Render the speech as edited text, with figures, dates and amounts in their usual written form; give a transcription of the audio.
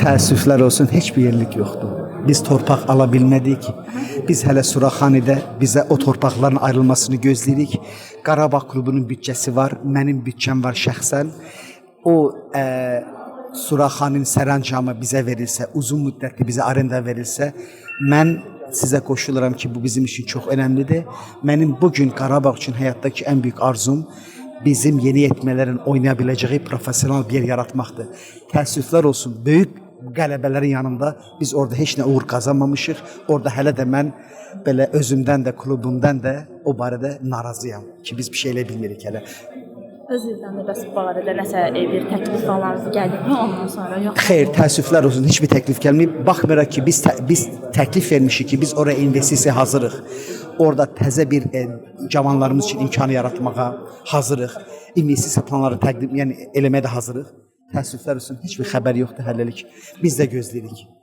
Təəssüflər olsun, heç bir yerlik yoxdur. Biz torpaq ala bilmədik. Biz hələ Suraxanidə bizə o torpaqların ayrılmasını gözləyirik. Qarabağ klubunun büdcəsi var, mənim büdcəm var şəxsən. O Suraxanın sərəncamı bizə verilsə, uzun müddətli bizə arenda verilsə, mən sizə qoşuluram ki, bu bizim üçün çox önəmlidir. Mənim bugün Qarabağ üçün həyatdakı ən böyük arzum bizim yeni yetmələrin oynaya biləcəyi professional bir yer yaratmaqdır. Təəssüflər olsun, böyük qələbələrin yanında biz orada heç nə uğur qazanmamışıq. Orada hələ də mən belə özümdən də, klubumdan da o barədə narazıyam ki, biz bir şey elə bilmirik hələ. Özünüzdən də bəs bu barədə nəsə bir təklif falan gəlibmi ondan sonra yox? Xeyr, təəssüflər olsun, heç bir təklif gəlməyib. Baxmayaraq ki, biz təklif vermişik ki, biz oraya investisiya hazırıq. Orada təzə bir cavanlarımız üçün imkanı yaratmağa hazırıq. İnvestisiya planları təqdim, yəni eləməyə də hazırıq. Təəssüflər olsun, heç bir xəbər yoxdur hələlik. Biz də gözləyirik.